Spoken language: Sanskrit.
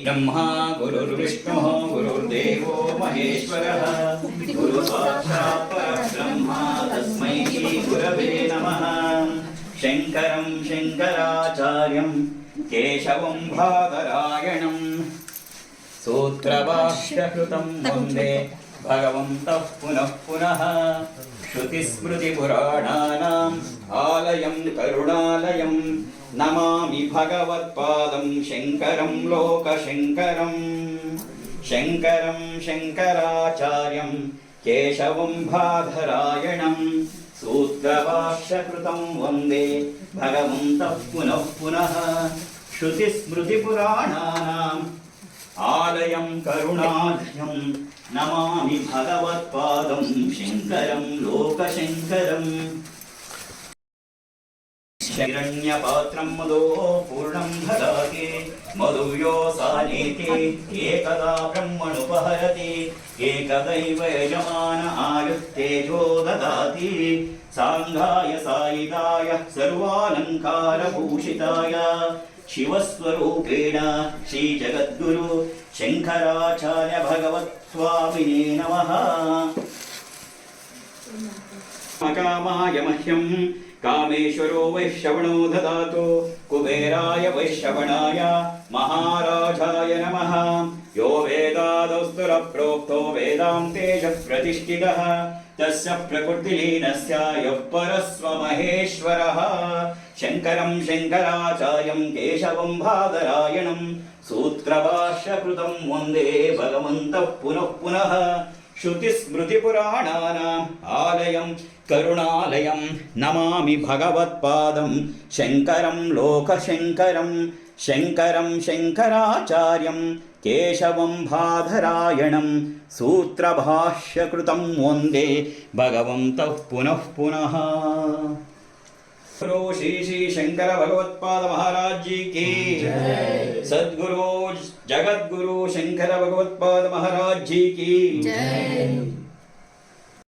ब्रह्मा गुरुर्विष्णुः गुरुर्देवो महेश्वरः गुरुसाक्षात् परब्रह्म तस्मै श्री गुरवे नमः। शङ्करं शङ्कराचार्यं केशवं बादरायणं सूत्रभाष्यकृतं वन्दे भगवन्तः पुनः पुनः। श्रुतिस्मृतिपुराणानाम् आलयं करुणालयं नमामि भगवत्पादं शङ्करं लोकशङ्करं। शङ्करं शङ्कराचार्यं केशवं बादरायणं सूत्रभाष्यकृतं वन्दे भगवन्तः पुनः पुनः। श्रुतिस्मृतिपुराणानाम् आलयं करुणालयं नमामि भगवत्पादं शङ्करं लोकशङ्करम्। हिरण्यपात्रं मदो पूर्णं ददाति मधुव्योऽसानेति एकदा ब्रह्मणुपहरति एकदैव यजमान आयुस्तेजो ददाति साङ्गाय सायिकाय सर्वालङ्कारभूषिताय शिवस्वरूपेण श्रीजगद्गुरु शङ्कराचार्य भगवत्स्वामिने नमः। अकामाय मह्यं कामेश्वरो वैश्रवणो ददातु कुबेराय वैश्रवणाय महाराजाय नमः। यो वेदादौस्तुर प्रोक्तो वेदान्तेज प्रतिष्ठितः तस्य प्रकृतिलीनस्य यः परस्व महेश्वरः। शङ्करं शङ्कराचार्यं केशवं बादरायणं सूत्रभाष्यकृतं वन्दे भगवन्तः पुनः पुनः। श्रुतिस्मृतिपुराणानाम् आलयं करुणालयं नमामि भगवत्पादं शङ्करं लोकशङ्करं। शङ्करं शङ्कराचार्यं केशवं बादरायणं सूत्रभाष्यकृतं वन्दे भगवन्तः पुनः पुनः। श्री श्री शंकर भगवत्पाद महाराज जी की जय। सद्गुरु जगद्गुरु शंकर भगवत्पाद महाराज जी की जय।